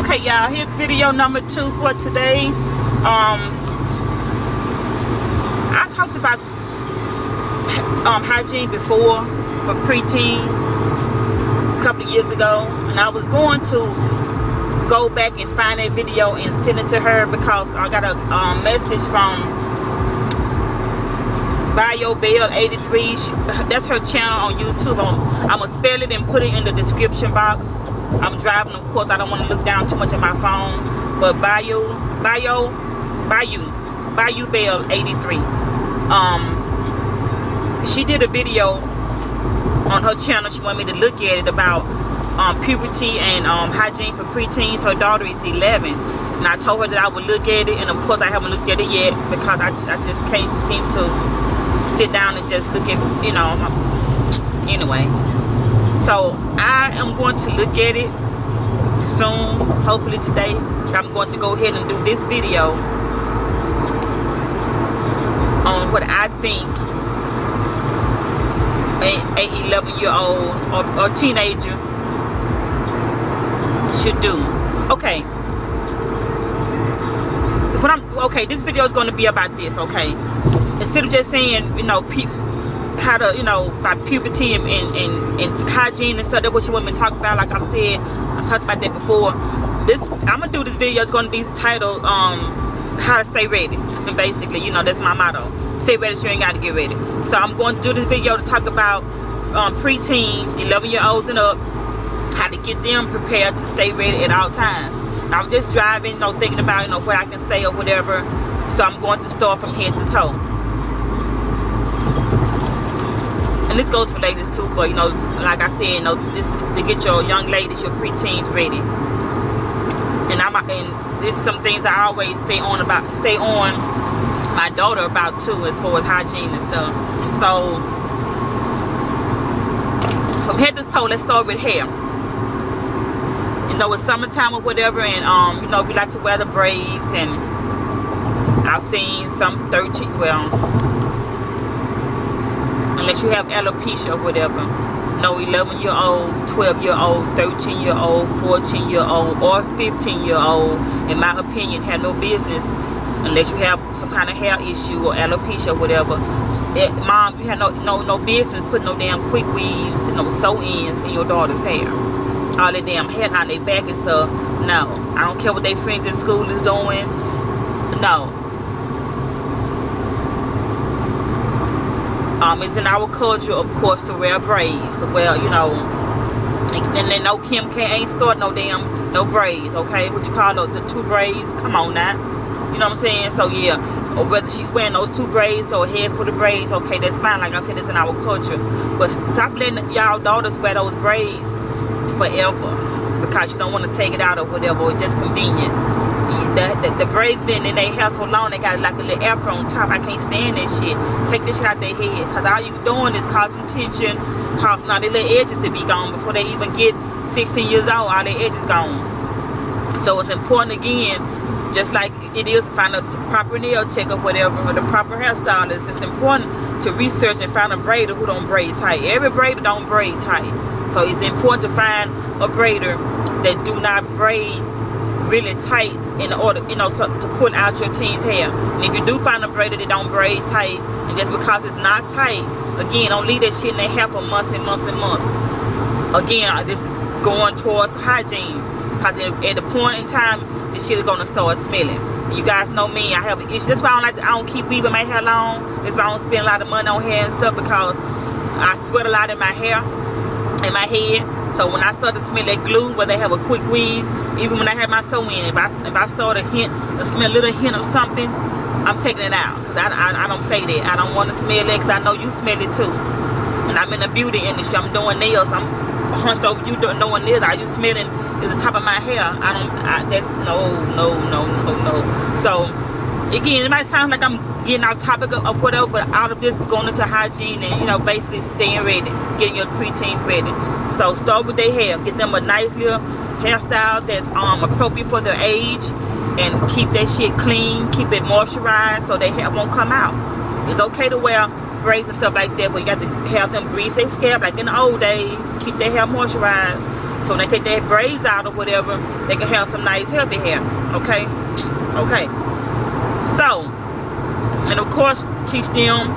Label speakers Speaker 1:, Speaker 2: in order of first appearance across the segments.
Speaker 1: Okay, y'all, here's video number 2 for today. I talked about hygiene before for preteens a couple of years ago, and I was going to go back and find that video and send it to her because I got a message from Bell83. That's her channel on YouTube. I'm gonna spell it and put it in the description box. I'm driving, of course. I don't want to look down too much at my phone. But Bayou Bell83. She did a video on her channel. She wanted me to look at it about puberty and hygiene for preteens. Her daughter is 11, and I told her that I would look at it, and of course I haven't looked at it yet because I just can't seem to sit down and just look at, you know, anyway. So I am going to look at it soon, hopefully today. But I'm going to go ahead and do this video on what I think a 11-year-old or teenager should do. Okay. This video is going to be about this, okay? Instead of just saying, you know, how to, you know, about puberty and hygiene and stuff, that's what you want me to talk about. Like I've said, I talked about that before. I'm gonna do this video. It's gonna be titled how to stay ready. Basically, you know, that's my motto. Stay ready so you ain't gotta get ready. So I'm going to do this video to talk about preteens, 11-year-olds and up, how to get them prepared to stay ready at all times. Now, I'm just driving, you know, thinking about, you know, what I can say or whatever. So I'm going to start from head to toe. And this goes for ladies too, but you know, like I said, you know, this is to get your young ladies, your preteens ready. And this is some things I always stay on my daughter about too, as far as hygiene and stuff. So from head to toe, let's start with hair. You know, it's summertime or whatever, and you know, we like to wear the braids, and I've seen some 13, well, unless you have alopecia or whatever. No 11-year-old, 12-year-old, 13-year-old, 14-year-old, or 15-year-old, in my opinion, have no business, unless you have some kind of hair issue or alopecia or whatever. Mom, you have no business putting no damn quick weaves and no sew-ins in your daughter's hair. All that damn hair on their back and stuff. No. I don't care what their friends in school is doing. No. It's in our culture, of course, to wear braids, to wear, you know, and then no Kim K ain't start no braids, okay? What you call the 2 braids? Come on now. You know what I'm saying? So yeah, or whether she's wearing those 2 braids or a head full of braids, okay, that's fine. Like I said, it's in our culture. But stop letting y'all daughters wear those braids forever because you don't want to take it out or whatever. It's just convenient. The braids been in their hair so long, they got like a little afro on top. I can't stand that shit. Take this shit out their head, because all you doing is causing tension, causing all their little edges to be gone before they even get 16 years old. All their edges gone. So it's important, again, just like it is to find a proper nail tech or whatever, or the proper hairstylist. It's important to research and find a braider who don't braid tight. Every braider don't braid tight. So it's important to find a braider that do not braid really tight in order, you know, so to pull out your teen's hair. And if you do find a braider that don't braid tight, and just because it's not tight, again, don't leave that shit in their hair for months and months and months. Again, this is going towards hygiene, because at the point in time, this shit is gonna start smelling. And you guys know me, I have an issue. That's why I don't keep weaving my hair long. That's why I don't spend a lot of money on hair and stuff, because I sweat a lot in my hair, in my head. So when I start to smell that glue, where they have a quick weave, even when I have my sew-in, if I start to smell a little hint of something, I'm taking it out, because I don't play that. I don't want to smell it, because I know you smell it too. And I'm in the beauty industry. I'm doing nails. I'm hunched over you doing nails. Are you smelling? Is the top of my hair? That's no. So again, it might sound like I'm getting off topic of whatever, but all of this is going into hygiene and, you know, basically staying ready, getting your preteens ready. So start with their hair. Get them a nice little hairstyle that's appropriate for their age, and keep that shit clean, keep it moisturized so their hair won't come out. It's okay to wear braids and stuff like that, but you got to have them grease their scalp like in the old days. Keep their hair moisturized. So when they take their braids out or whatever, they can have some nice healthy hair. Okay? Okay. So, and of course, teach them,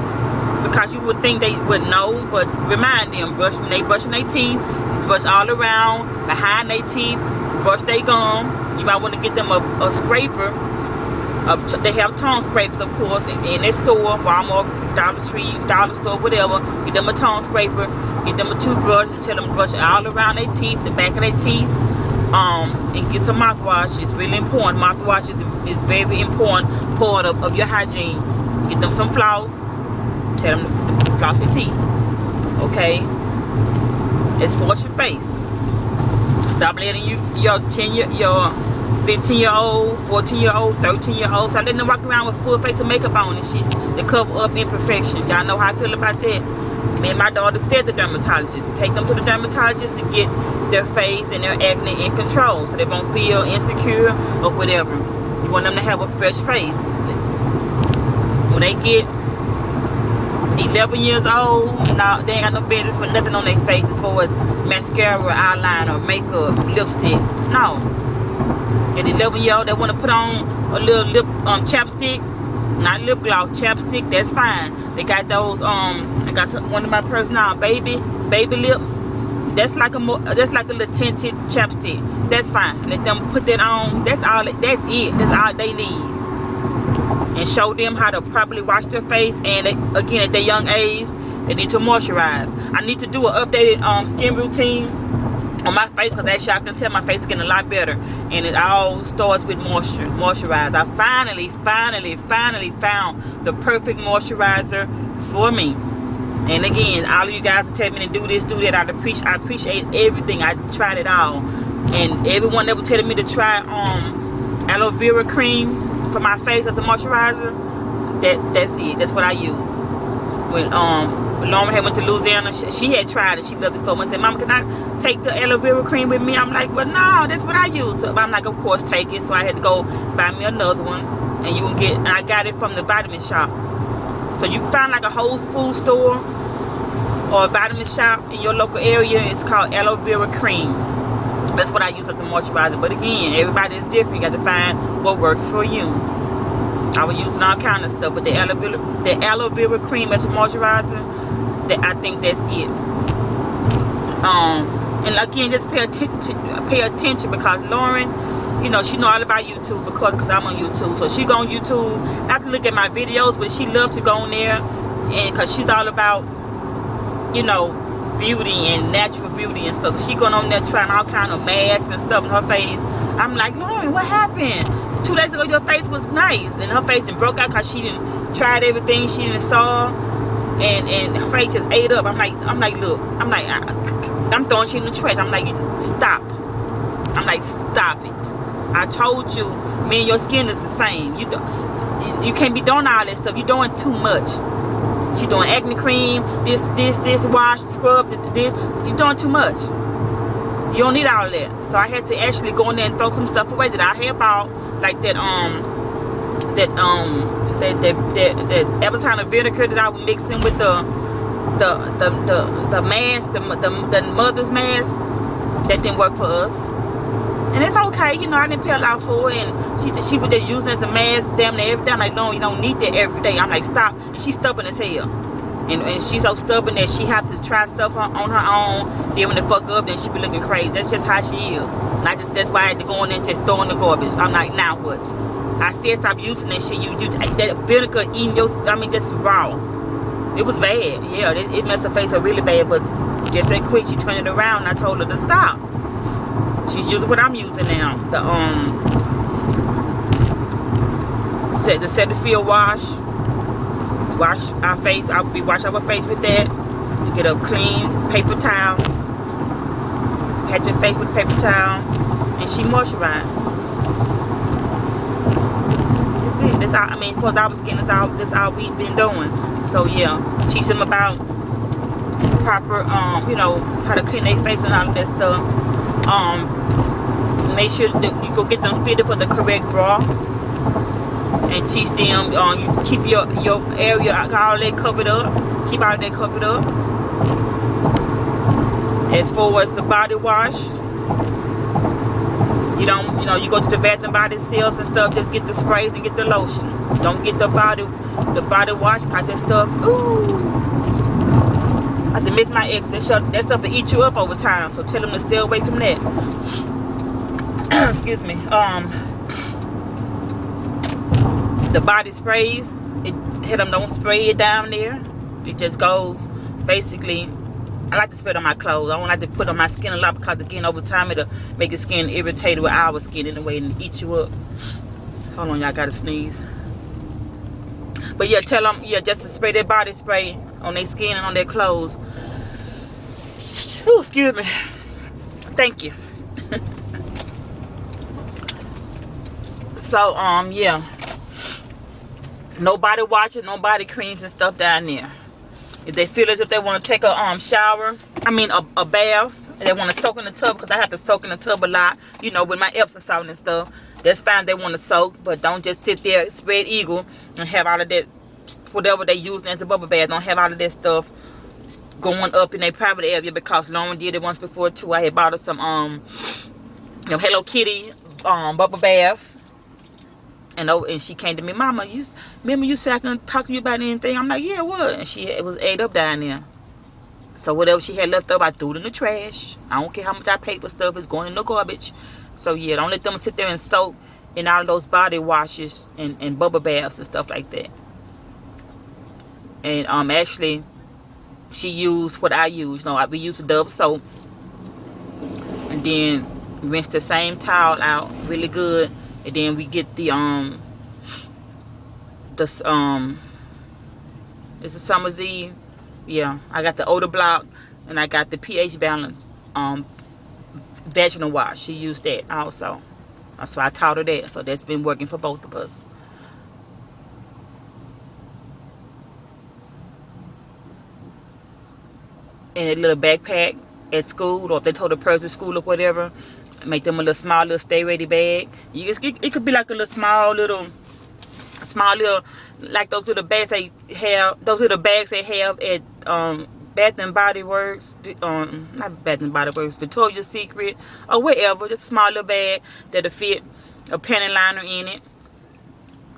Speaker 1: because you would think they would know, but remind them, when they brushing their teeth, brush all around, behind their teeth, brush their gum. You might want to get them a scraper. They have tongue scrapers, of course, in their store, Walmart, Dollar Tree, Dollar Store, whatever. Get them a tongue scraper, get them a toothbrush, and tell them to brush all around their teeth, the back of their teeth, and get some mouthwash. It's really important. Mouthwash is very important part of your hygiene. Get them some floss. Tell them to floss your teeth. Okay? It's for your face. Stop letting your 15-year-old, 14-year-old, 13-year-old, stop letting them walk around with full face of makeup on and shit to cover up imperfections. Y'all know how I feel about that. Me and my daughter stay at the dermatologist. Take them to the dermatologist to get their face and their acne in control, so they won't feel insecure or whatever. You want them to have a fresh face. When they get 11 years old, now they ain't got no business with nothing on their face as far as mascara, eyeliner, makeup, lipstick. No. At 11-year-old, they want to put on a little lip chapstick, not lip gloss, chapstick. That's fine. They got those I got one of my person now, baby lips. That's like a little tinted chapstick. That's fine. Let them put that on. That's all. That's it. That's all they need. And show them how to properly wash their face. And again, at their young age, they need to moisturize. I need to do an updated skin routine on my face, because actually I can tell my face is getting a lot better. And it all starts with moisturize. I finally found the perfect moisturizer for me. And again, all of you guys are telling me to do this, do that. I appreciate everything. I tried it all. And everyone that was telling me to try aloe vera cream for my face as a moisturizer, that's it. That's what I use. When Lauren had went to Louisiana, she had tried it. She loved it so much. Said, "Mama, can I take the aloe vera cream with me?" I'm like, "Well, no, that's what I use." So I'm like, "Of course, take it." So I had to go buy me another one, and and I got it from the vitamin shop. So you find like a Whole Foods store or a vitamin shop in your local area. It's called aloe vera cream. That's what I use as a moisturizer. But again, everybody is different. You got to find what works for you. I was using all kind of stuff, but the aloe vera cream as a moisturizer, I think that's it. And again, just pay attention, because Lauren, you know, she know all about YouTube because I'm on YouTube. So she go on YouTube, not to look at my videos, but she loves to go on there, and because she's all about, you know, beauty and natural beauty and stuff. So she going on there trying all kind of masks and stuff on her face. I'm like, "Lauren, what happened? 2 days ago your face was nice," and her face and broke out because she didn't tried everything she didn't saw, and her face just ate up. I'm like, look, I'm throwing shit in the trash. I'm like, stop. I'm like, stop it. I told you, me and your skin is the same. You can't be doing all that stuff. You're doing too much. She doing acne cream, this wash, scrub, this. You're doing too much. You don't need all of that. So I had to actually go in there and throw some stuff away that I had bought, like that Appletiner vinegar that I was mixing with the mask, the mother's mask. That didn't work for us. And it's okay, you know, I didn't pay a lot for it, and she was just using it as a mask damn near every day. I'm like, "No, you don't need that every day." I'm like, "Stop." And she's stubborn as hell. And she's so stubborn that she has to try stuff on her own. Then when the fuck up, then she be looking crazy. That's just how she is. And that's why I had to go in and just throw in the garbage. I'm like, "Now what?" I said stop using that shit. You that vinegar eating just raw. It was bad. Yeah, it messed her face up really bad, but just that quick she turned it around and I told her to stop. She's using what I'm using now. The Cetaphil wash. Wash our face. We wash our face with that. You get a clean paper towel. Pat your face with a paper towel, and she moisturizes. That's it. That's all. I mean, for our skin, that's all we've been doing. So yeah, teach them about proper, you know, how to clean their face and all of that stuff. Make sure that you go get them fitted for the correct bra, and teach them. You keep your area all that covered up. Keep all that covered up. As far as the body wash, You don't, you go to the Bath and Body sales and stuff, just get the sprays and get the lotion. Don't get the body wash, because that stuff, ooh. I have to miss my ex. That stuff will eat you up over time. So tell them to stay away from that. Excuse me. The body sprays, tell them don't spray it down there. It just goes, basically, I like to spray it on my clothes. I don't like to put it on my skin a lot, because again, over time, it'll make your skin irritated with our skin in a way and eat you up. Hold on, y'all, gotta sneeze. But yeah, tell them, yeah, just to spray their body spray on their skin and on their clothes. Ooh, excuse me. Thank you. So, yeah. No body washes, no body creams and stuff down there. If they feel as if they want to take a shower, a bath, and they want to soak in the tub, because I have to soak in the tub a lot, with my Epsom salt and stuff. That's fine, they want to soak, but don't just sit there, spread eagle, and have all of that, whatever they use as a bubble bath. Don't have all of that stuff going up in their private area, because Lauren did it once before too. I had bought her some Hello Kitty bubble bath. And she came to me, Mama, remember you said I couldn't talk to you about anything? I'm like, yeah, what? And it was ate up down there. So whatever she had left up, I threw it in the trash. I don't care how much I paid for stuff, it's going in the garbage. So yeah, don't let them sit there and soak in all of those body washes and bubble baths and stuff like that. And actually, she used what I use. We use the Dove soap, and then rinse the same towel out really good. And then we get the it's a Summer's Eve. Yeah, I got the odor block, and I got the pH balance vaginal wash. She used that also, so I taught her that. So that's been working for both of us. And a little backpack at school, or if they told a person at school or whatever, make them a little small little stay ready bag. It could be like a little small little, like those little bags they have, at Bath and Body Works, not Bath and Body Works, Victoria's Secret, or wherever. Just a small little bag that'll fit a panty liner in it,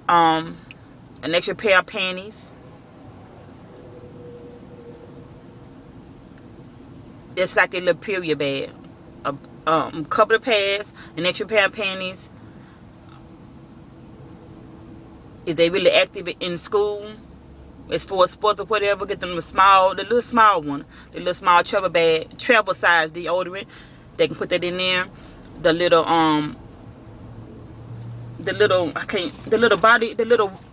Speaker 1: an extra pair of panties. It's like a little period bag. A couple of pads, an extra pair of panties. If they really active in school, as for sports or whatever, get them the little small one, the little small travel bag, travel size deodorant. They can put that in there. The little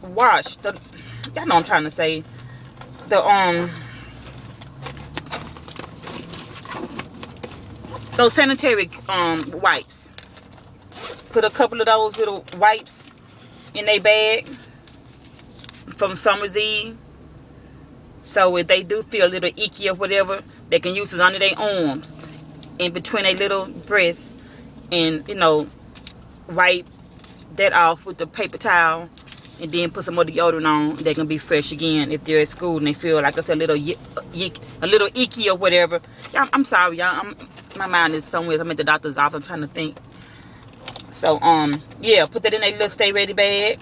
Speaker 1: wash. Y'all know what I'm trying to say. Those sanitary wipes. Put a couple of those little wipes in their bag from Summer's Eve. So if they do feel a little icky or whatever, they can use it under their arms, in between their little breasts, and wipe that off with the paper towel, and then put some more deodorant on. They can be fresh again if they're at school and they feel like it's a little icky or whatever. I'm sorry, y'all. My mind is somewhere. I'm at the doctor's office. I'm trying to think. So yeah, put that in a little stay ready bag.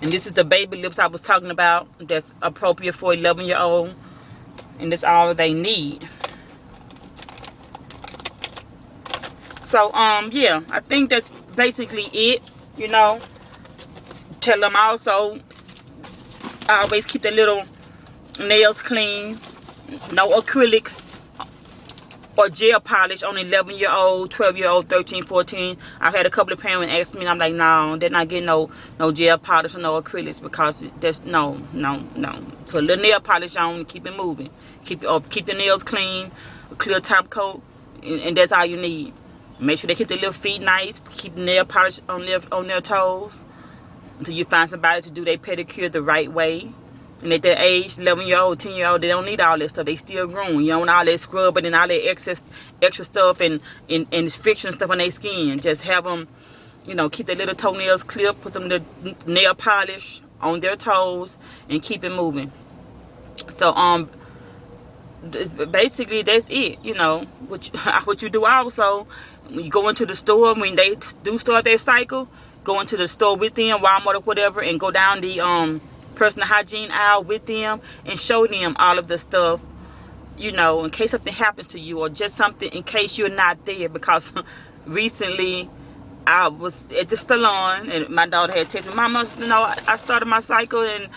Speaker 1: And this is the baby lips I was talking about. That's appropriate for 11-year-old, and that's all they need. So yeah, I think that's basically it. Tell them also, always keep their little nails clean. No acrylics or gel polish on 11-year-old, 12-year-old, 13, 14. I've had a couple of parents ask me, and I'm like, no, they're not getting no gel polish or no acrylics, because that's no. Put a little nail polish on and keep it moving. Keep the nails clean, a clear top coat, and that's all you need. Make sure they keep their little feet nice. Keep nail polish on their toes until you find somebody to do their pedicure the right way. And at their age, 11-year-old, 10-year-old, they don't need all that stuff. They still growing. You don't want all that scrubbing and all that extra stuff and friction stuff on their skin. Just have them, keep their little toenails clipped, put some nail polish on their toes, and keep it moving. So basically that's it. You know, what you do also, when you go into the store, when they do start their cycle, go into the store with them, Walmart or whatever, and go down the personal hygiene aisle with them and show them all of the stuff, you know, in case something happens to you, or just something in case you're not there. Because recently I was at the salon and my daughter had texted me, Mama, you know, I started my cycle and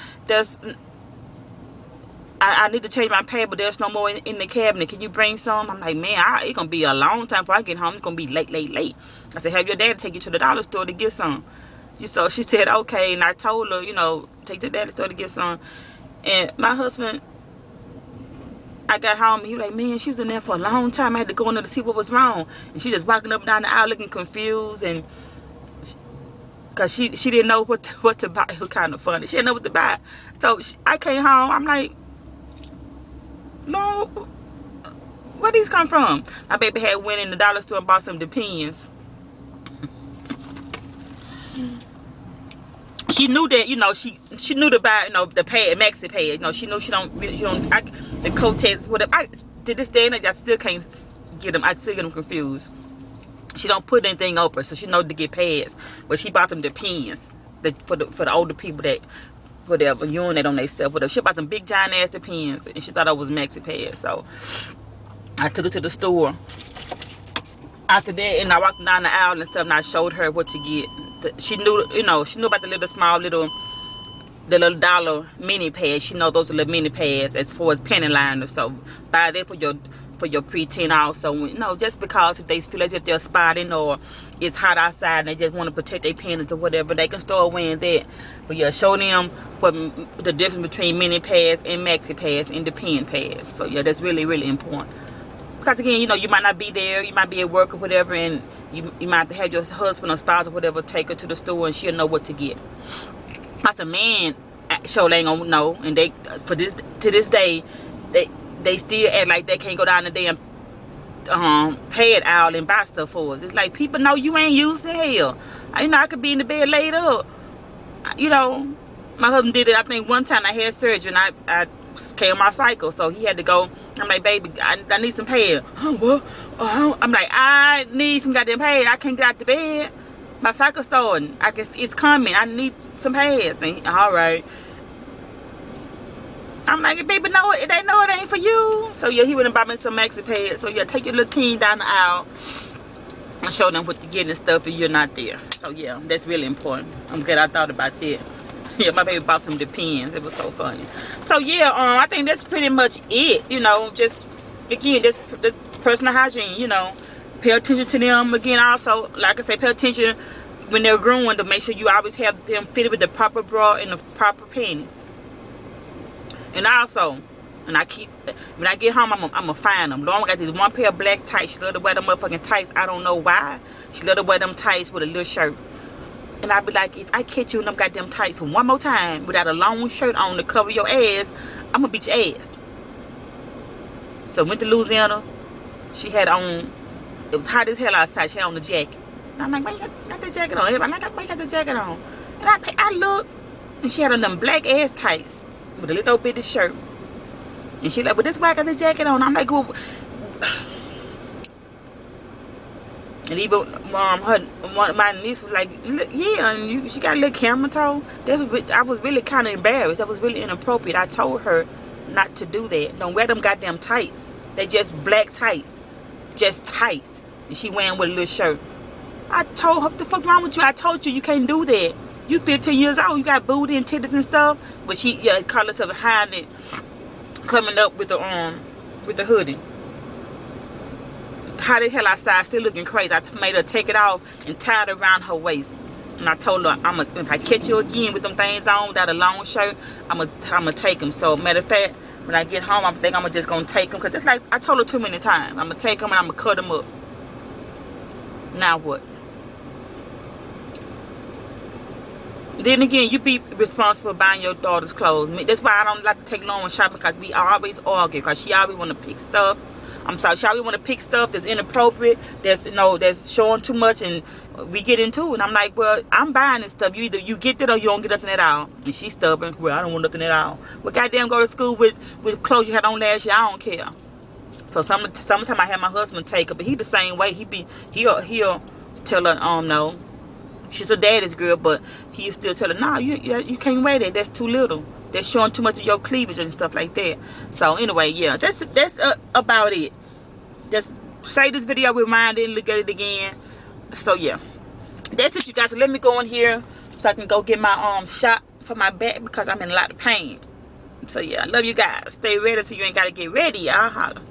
Speaker 1: I need to change my pad, but there's no more in the cabinet. Can you bring some? I'm like, man, it's going to be a long time before I get home. It's going to be late. I said, have your dad take you to the dollar store to get some. So she said, okay. And I told her, you know, take the daddy store to get some. And my husband, I got home and he was like, man, she was in there for a long time. I had to go in there to see what was wrong. And she just walking up and down the aisle looking confused. And because she didn't know what to buy. It was kind of funny. She didn't know what to buy. So I came home. I'm like, no, where these come from? My baby had went in the dollar store and bought some Depends. She knew that, you know, she knew to buy, you know, the pad, maxi pad. You know, she knew she don't the Kotex, whatever. To this day, I still can't get them. I still get them confused. She don't put anything over, so she know to get pads. But she bought some Depends for the older people that whatever urinate on themselves. Whatever. She bought some big giant ass Depends, and she thought it was maxi pads. So I took her to the store. After that, and I walked down the aisle and stuff, and I showed her what to get. She knew, you know, she knew about the little dollar mini pads. She know those are little mini pads as far as panty liners. So buy that for your preteen also. You know, just because if they feel as if they're spotting or it's hot outside and they just want to protect their panties or whatever, they can start wearing that. But yeah, show them what the difference between mini pads and maxi pads and Depend pads. So yeah, that's really, really important. Because again, you know, you might not be there, you might be at work or whatever, and you might have to have your husband or spouse or whatever take her to the store and she'll know what to get. As a man, sure they ain't gonna know, and they to this day, they still act like they can't go down the damn pad aisle and buy stuff for us. It's like, people know you ain't using it. Hell, you know, I could be in the bed laid up. You know, my husband did it. I think one time I had surgery and I came on my cycle, so he had to go. I'm like, baby, I need some pads. What? I'm like, I need some goddamn pads. I can't get out the bed. My cycle starting. It's coming. I need some pads. And all right. I'm like, baby, no, they know it ain't for you. So yeah, he went and bought me some maxi pads. So yeah, take your little teen down the aisle and show them what to get and stuff if you're not there. So yeah, that's really important. I'm glad I thought about that. Yeah, my baby bought some Depends. It was so funny. So yeah, I think that's pretty much it. You know, just again, just the personal hygiene. You know, pay attention to them. Again, also, like I say, pay attention when they're growing to make sure you always have them fitted with the proper bra and the proper panties. And also, when I get home, I'm gonna find them. Lauren got this one pair of black tights. She love to wear them motherfucking tights. I don't know why. She love to wear them tights with a little shirt. And I be like, if I catch you in them goddamn tights one more time without a long shirt on to cover your ass, I'm gonna beat your ass. So went to Louisiana. She had on, it was hot as hell outside. She had on the jacket. And I'm like, why you got the jacket on? Everybody like, why you got the jacket on? And I looked, and she had on them black ass tights with a little bitty shirt. And she like, but this why I got the jacket on. I'm like, well, and even my niece was like, yeah, and she got a little camera toe. I was really kind of embarrassed. That was really inappropriate. I told her not to do that. Don't wear them goddamn tights. They just black tights. Just tights. And she wearing with a little shirt. I told her, what the fuck wrong with you? I told you can't do that. You 15 years old. You got booty and titties and stuff. But she called herself hiding it, coming up with the hoodie. How the hell outside, still looking crazy. I made her take it off and tie it around her waist. And I told her, if I catch you again with them things on without a long shirt, I'm gonna take them. So matter of fact, when I get home, I'm just gonna take them, because it's like I told her too many times. I'm gonna take them and I'm gonna cut them up. Now what? Then again, you be responsible for buying your daughter's clothes. That's why I don't like to take long shopping, because we always argue. Because she always want to pick stuff I'm sorry, y'all, we want to pick stuff that's inappropriate, that's, you know, that's showing too much, and we get into it. And I'm like, well, I'm buying this stuff. Either you get it or you don't get nothing at all. And she's stubborn. Well, I don't want nothing at all. Well, goddamn, go to school with clothes you had on last year. I don't care. So sometimes I have my husband take her, but he the same way. He'll tell her, no, she's a daddy's girl, but he'll still tell her, no, you can't wear that. That's too little. That's showing too much of your cleavage and stuff like that. So anyway, yeah, that's about it. Just say this video, rewind it, and look at it again. So yeah, that's it, you guys. So let me go in here so I can go get my shot for my back because I'm in a lot of pain. So yeah, I love you guys. Stay ready so you ain't gotta get ready. I'll holler.